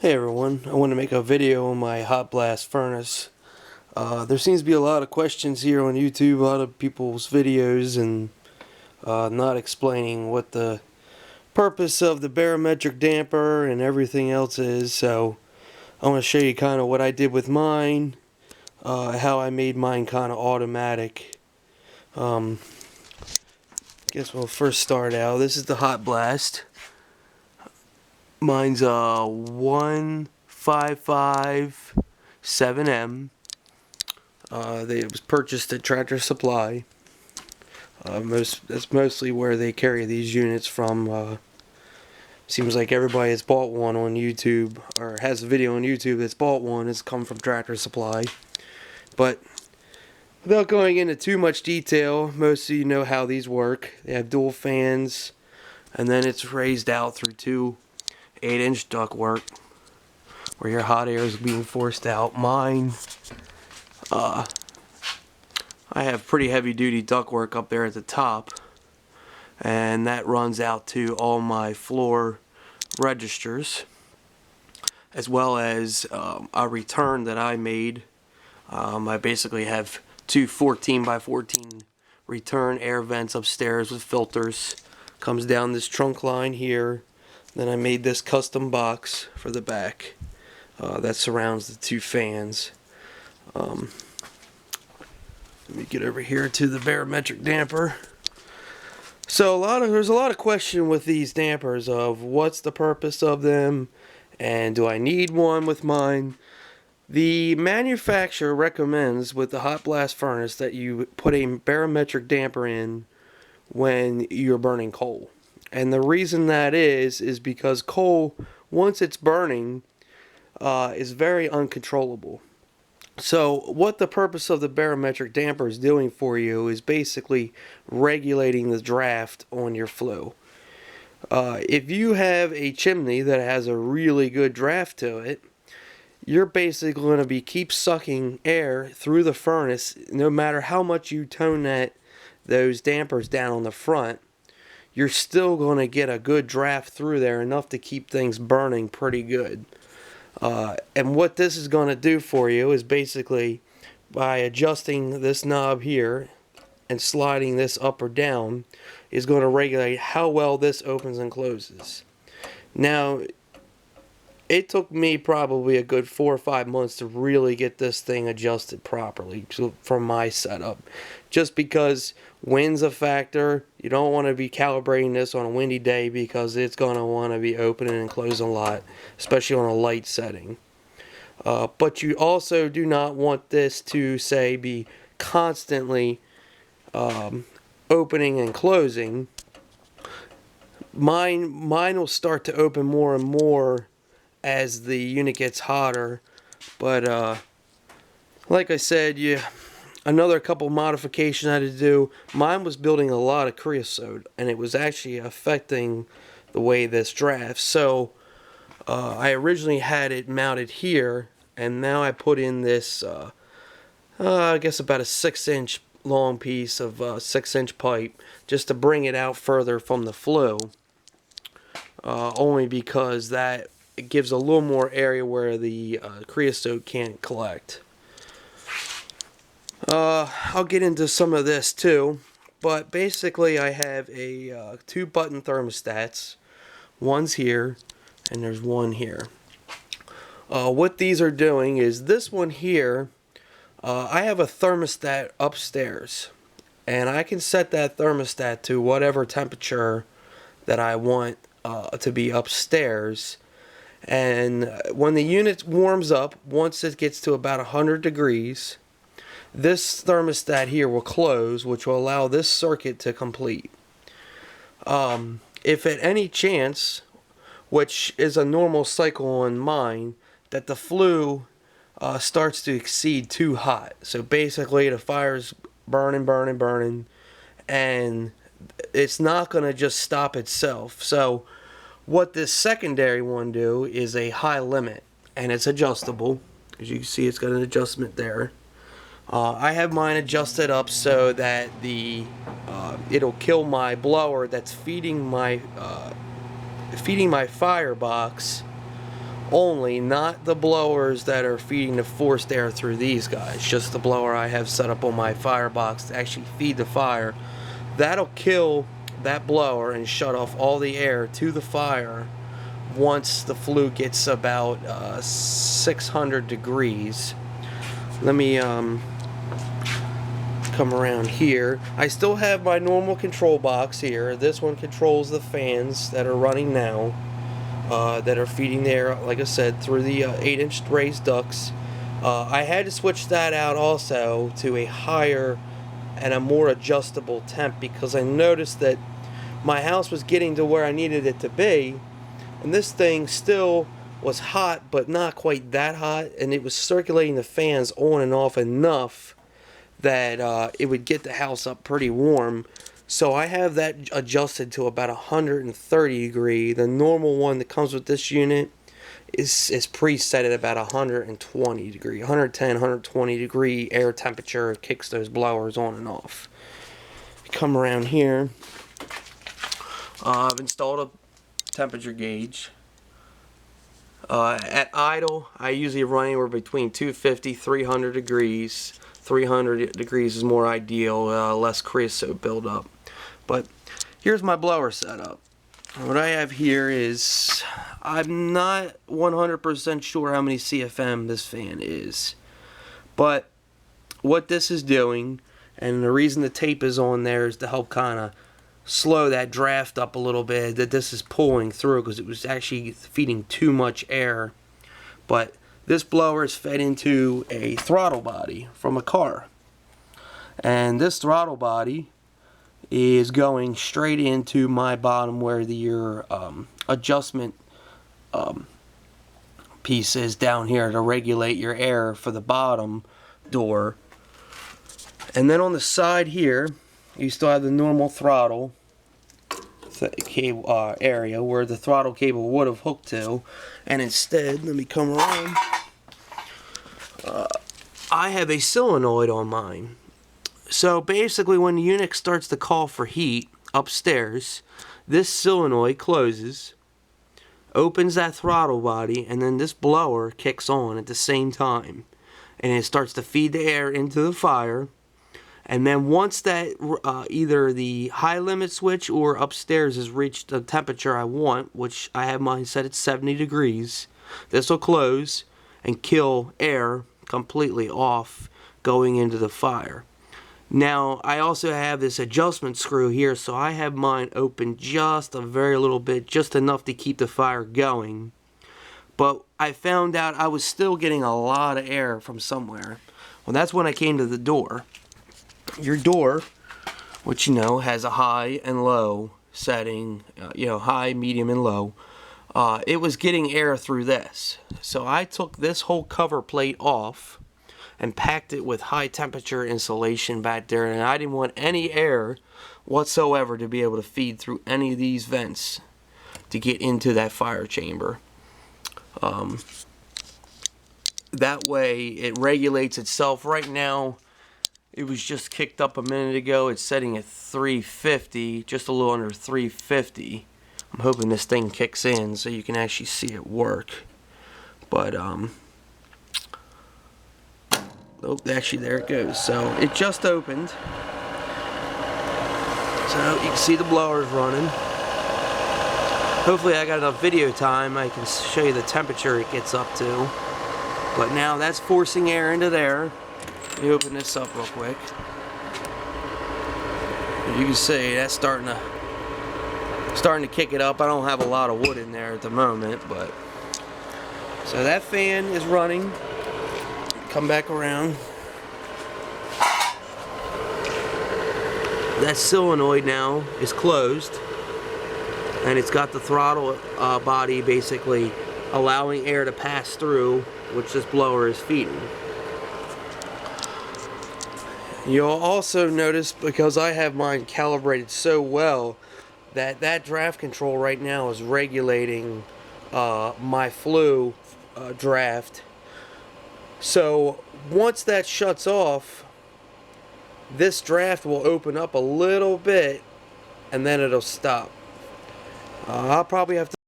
Hey everyone, I want to make a video on my hot blast furnace. There seems to be a lot of questions here on YouTube, a lot of people's videos, and not explaining what the purpose of the barometric damper and everything else is. So I want to show you kind of what I did with mine, how I made mine kind of automatic. Guess we'll first start out. This is the hot blast. Mine's a 1557M. It was purchased at Tractor Supply. That's mostly where they carry these units from. Seems like everybody that's bought one on YouTube or has a video on YouTube that's bought one has come from Tractor Supply. But without going into too much detail, most of you know how these work. They have dual fans, and then it's raised out through two 8-inch ductwork where your hot air is being forced out. Mine, I have pretty heavy duty ductwork up there at the top, and that runs out to all my floor registers, as well as a return that I made. I basically have two 14 by 14 return air vents upstairs with filters. Comes down this trunk line here. Then I made this custom box for the back that surrounds the two fans. Let me get over here to the barometric damper. So there's a lot of question with these dampers of what's the purpose of them, and do I need one with mine? The manufacturer recommends with the hot blast furnace that you put a barometric damper in when you're burning coal. And the reason that is because coal, once it's burning, is very uncontrollable. So what the purpose of the barometric damper is doing for you is basically regulating the draft on your flue. If you have a chimney that has a really good draft to it, you're basically going to keep sucking air through the furnace no matter how much you tone those dampers down on the front. You're still going to get a good draft through there, enough to keep things burning pretty good. And what this is going to do for you is basically by adjusting this knob here and sliding this up or down is going to regulate how well this opens and closes. Now, it took me probably a good 4 or 5 months to really get this thing adjusted properly from my setup. Just because wind's a factor, you don't want to be calibrating this on a windy day because it's going to want to be opening and closing a lot, especially on a light setting. But you also do not want this to, say, be constantly opening and closing. Mine will start to open more and more as the unit gets hotter, but like I said, another couple modifications I had to do. Mine was building a lot of creosote, and it was actually affecting the way this drafts. So I originally had it mounted here, and now I put in this I guess about a 6-inch long piece of 6-inch pipe just to bring it out further from the flue, only because that it gives a little more area where the creosote can't collect. I'll get into some of this too, but basically I have a 2-button thermostats. One's here, and there's one here. What these are doing is this one here, I have a thermostat upstairs, and I can set that thermostat to whatever temperature that I want to be upstairs. And when the unit warms up, once it gets to about 100 degrees, this thermostat here will close, which will allow this circuit to complete. If at any chance, which is a normal cycle on mine, that the flue starts to exceed too hot, so basically the fire's burning, and it's not going to just stop itself. So what this secondary one do is a high limit, and it's adjustable. As you can see, it's got an adjustment there. I have mine adjusted up so that it'll kill my blower that's feeding my firebox only, not the blowers that are feeding the forced air through these guys, just the blower I have set up on my firebox to actually feed the fire. That'll kill that blower and shut off all the air to the fire once the flue gets about 600 degrees. Let me come around here. I still have my normal control box here. This one controls the fans that are running now, that are feeding the air, like I said, through the 8-inch raised ducts. I had to switch that out also to a higher and a more adjustable temp because I noticed that my house was getting to where I needed it to be, and this thing still was hot but not quite that hot, and it was circulating the fans on and off enough that it would get the house up pretty warm. So I have that adjusted to about 130 degree. The normal one that comes with this unit is preset at about 120 degree. 110, 120 degree air temperature kicks those blowers on and off. Come around here. I've installed a temperature gauge. At idle, I usually run anywhere between 250, 300 degrees. 300 degrees is more ideal, less creosote buildup. But here's my blower setup. What I have here is, I'm not 100% sure how many CFM this fan is, but what this is doing, and the reason the tape is on there is to help kind of slow that draft up a little bit that this is pulling through, because it was actually feeding too much air. But this blower is fed into a throttle body from a car, and this throttle body is going straight into my bottom where your adjustment piece is down here to regulate your air for the bottom door. And then on the side here you still have the normal throttle cable area where the throttle cable would have hooked to, and instead, let me come around, I have a solenoid on mine. So basically when the unit starts to call for heat upstairs, this solenoid closes, opens that throttle body, and then this blower kicks on at the same time, and it starts to feed the air into the fire. And then once that either the high limit switch or upstairs has reached the temperature I want, which I have mine set at 70 degrees, this will close and kill air completely off going into the fire. Now I also have this adjustment screw here, so I have mine open just a very little bit, just enough to keep the fire going. But I found out I was still getting a lot of air from somewhere. Well, that's when I came to the door. Your door, which you know has a high and low setting, high, medium, and low, it was getting air through this. So I took this whole cover plate off and packed it with high temperature insulation back there, and I didn't want any air whatsoever to be able to feed through any of these vents to get into that fire chamber. That way it regulates itself. Right now it was just kicked up a minute ago. It's setting at 350, just a little under 350. I'm hoping this thing kicks in so you can actually see it work. But oh, actually there it goes. So it just opened. So you can see the blowers running. Hopefully I got enough video time I can show you the temperature it gets up to. But now that's forcing air into there. Let me open this up real quick. You can see that's starting to kick it up. I don't have a lot of wood in there at the moment, but so that fan is running. Come back around. That solenoid now is closed, and it's got the throttle body basically allowing air to pass through, which this blower is feeding. You'll also notice, because I have mine calibrated so well, that draft control right now is regulating my flue draft. So once that shuts off, this draft will open up a little bit and then it'll stop. I'll probably have to